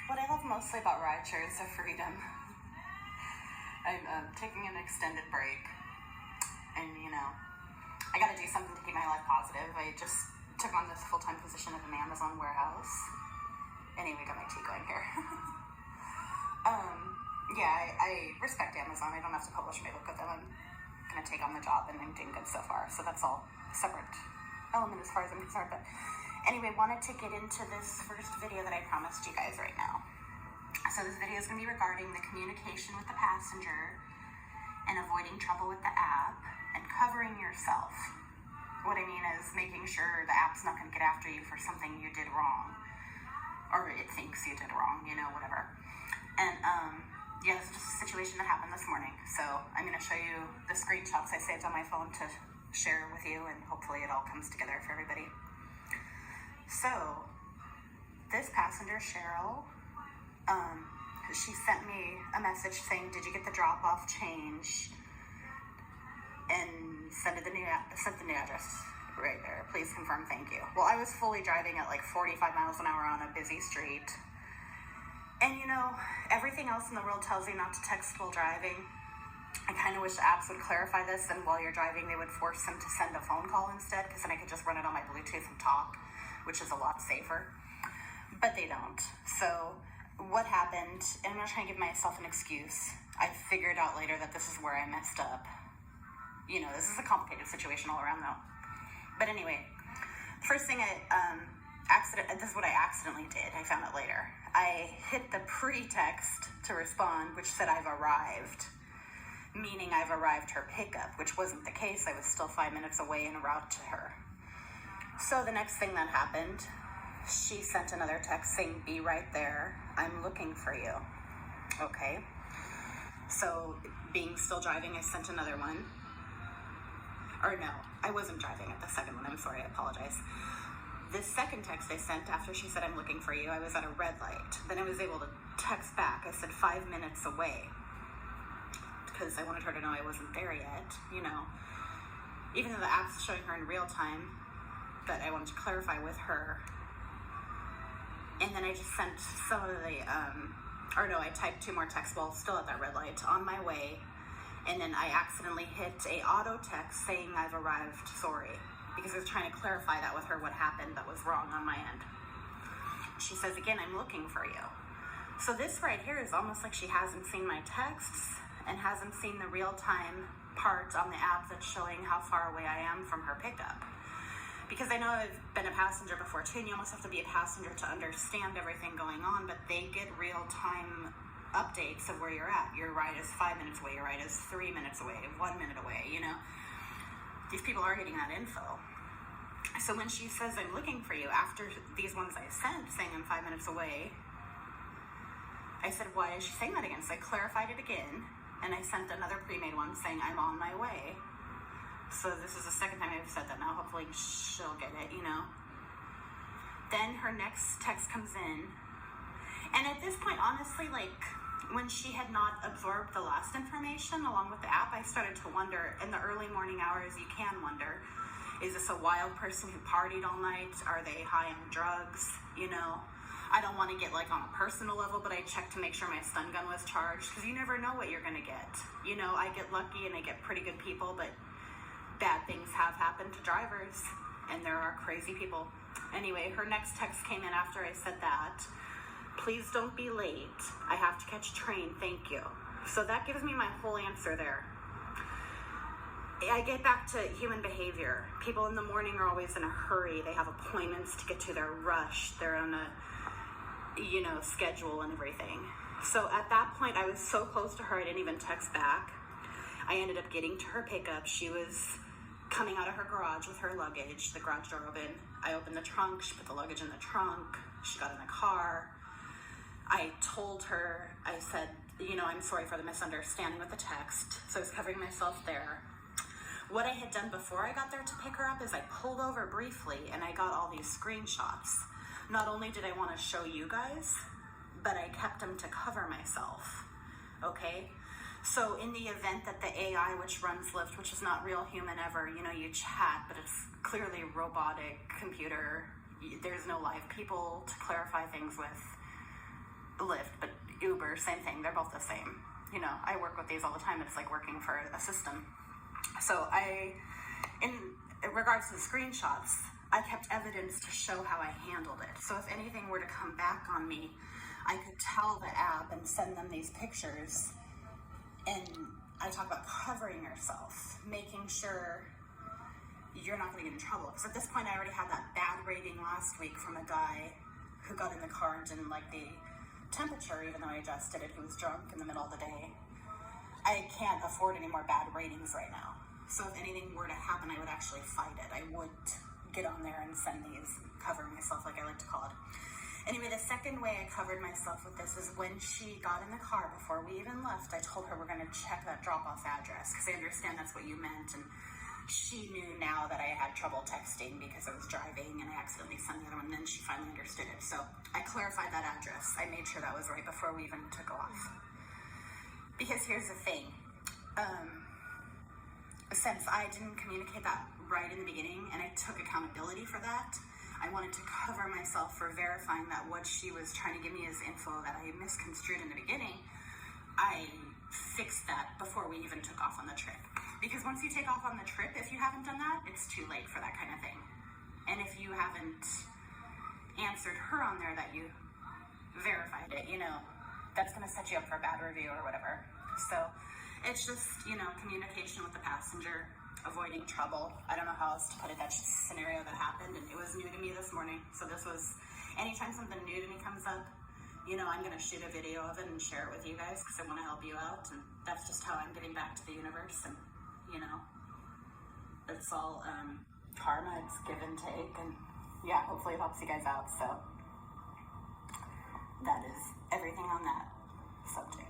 What I love mostly about rideshare is the freedom. I'm taking an extended break, and I gotta do something to keep my life positive. I just took on this full-time position at an Amazon warehouse. Anyway, got my tea going here. I respect Amazon. I don't have to publish my book with them. I'm gonna take on the job, and I'm doing good so far. So that's all separate element as far as I'm concerned. But anyway, wanted to get into this first video that I promised you guys right now. So this video is going to be regarding the communication with the passenger and avoiding trouble with the app and covering yourself. What I mean is making sure the app's not going to get after you for something you did wrong, or it thinks you did wrong, whatever. And this is just a situation that happened this morning. So I'm going to show you the screenshots I saved on my phone to share with you, and hopefully it all comes together for everybody. So this passenger, Cheryl, she sent me a message saying, "Did you get the drop-off change?" And sent the new address right there. "Please confirm, thank you." Well, I was fully driving at like 45 miles an hour on a busy street. And everything else in the world tells you not to text while driving. I kind of wish the apps would clarify this, and while you're driving, they would force them to send a phone call instead, because then I could just run it on my Bluetooth and talk, which is a lot safer. But they don't. So what happened, and I'm not trying to give myself an excuse. I figured out later that this is where I messed up. This is a complicated situation all around though. But anyway, first thing this is what I accidentally did. I found out later. I hit the pre-text to respond, which said I've arrived, meaning I've arrived her pickup, which wasn't the case. I was still 5 minutes away en route to her. So the next thing that happened, she sent another text saying, "Be right there. I'm looking for you." Okay. So being still driving, I sent another one. Or no, I wasn't driving at the second one. I'm sorry, I apologize. The second text I sent after she said, "I'm looking for you," I was at a red light. Then I was able to text back. I said 5 minutes away, because I wanted her to know I wasn't there yet, Even though the app's showing her in real time, but I wanted to clarify with her. And then I just sent some of the, I typed 2 more texts while still at that red light, "On my way." And then I accidentally hit a auto text saying, "I've arrived, sorry," because I was trying to clarify that with her, what happened that was wrong on my end. She says again, "I'm looking for you." So this right here is almost like she hasn't seen my texts and hasn't seen the real-time part on the app that's showing how far away I am from her pickup. Because I know I've been a passenger before too, and you almost have to be a passenger to understand everything going on, but they get real-time updates of where you're at. Your ride is 5 minutes away, your ride is 3 minutes away, 1 minute away, These people are getting that info. So when she says, "I'm looking for you," after these ones I sent saying I'm 5 minutes away, I said, "Why is she saying that again?" So I clarified it again, and I sent another pre-made one saying, "I'm on my way." So this is the second time I've said that now. Hopefully she'll get it, Then her next text comes in. And at this point, honestly, when she had not absorbed the last information along with the app, I started to wonder, in the early morning hours, you can wonder, is this a wild person who partied all night? Are they high on drugs? I don't want to get on a personal level, but I checked to make sure my stun gun was charged, because you never know what you're going to get. I get lucky and I get pretty good people, but bad things have happened to drivers, and there are crazy people. Anyway, her next text came in after I said that. "Please don't be late. I have to catch a train. Thank you." So that gives me my whole answer there. I get back to human behavior. People in the morning are always in a hurry. They have appointments to get to. They're rushed. They're on a, schedule and everything. So at that point, I was so close to her, I didn't even text back. I ended up getting to her pickup. She was coming out of her garage with her luggage. The garage door open. I opened the trunk. She put the luggage in the trunk. She got in the car. I told her, I said, "I'm sorry for the misunderstanding with the text." So I was covering myself there. What I had done before I got there to pick her up is I pulled over briefly and I got all these screenshots. Not only did I want to show you guys, but I kept them to cover myself. Okay? So in the event that the AI, which runs Lyft, which is not real human ever, you chat, but it's clearly robotic computer. There's no live people to clarify things with. Lyft, but Uber, same thing. They're both the same. You know, I work with these all the time. It's like working for a system. So in regards to the screenshots, I kept evidence to show how I handled it. So if anything were to come back on me, I could tell the app and send them these pictures. And I talk about covering yourself, making sure you're not going to get in trouble. Because at this point, I already had that bad rating last week from a guy who got in the car and didn't like the temperature, even though I adjusted it. He was drunk in the middle of the day. I can't afford any more bad ratings right now. So if anything were to happen, I would actually fight it. I would get on there and send these, cover myself, like I like to call it. Anyway, the second way I covered myself with this is when she got in the car, before we even left, I told her we're going to check that drop-off address, because I understand that's what you meant, and she knew now that I had trouble texting because I was driving and I accidentally sent the other one, and then she finally understood it. So I clarified that address. I made sure that was right before we even took off. Because here's the thing. Since I didn't communicate that right in the beginning, and I took accountability for that, I wanted to cover myself for verifying that what she was trying to give me as info that I misconstrued in the beginning, I fixed that before we even took off on the trip. Because once you take off on the trip, if you haven't done that, it's too late for that kind of thing. And if you haven't answered her on there that you verified it, you know, that's going to set you up for a bad review or whatever. So it's just, you know, communication with the passenger, avoiding trouble. I don't know how else to put it. That's just a scenario that happened, and it was new to me this morning. So this was, anytime something new to me comes up, you know, I'm going to shoot a video of it and share it with you guys because I want to help you out. And that's just how I'm giving back to the universe. And, you know, it's all karma. It's give and take. And, yeah, hopefully it helps you guys out. So that is everything on that subject.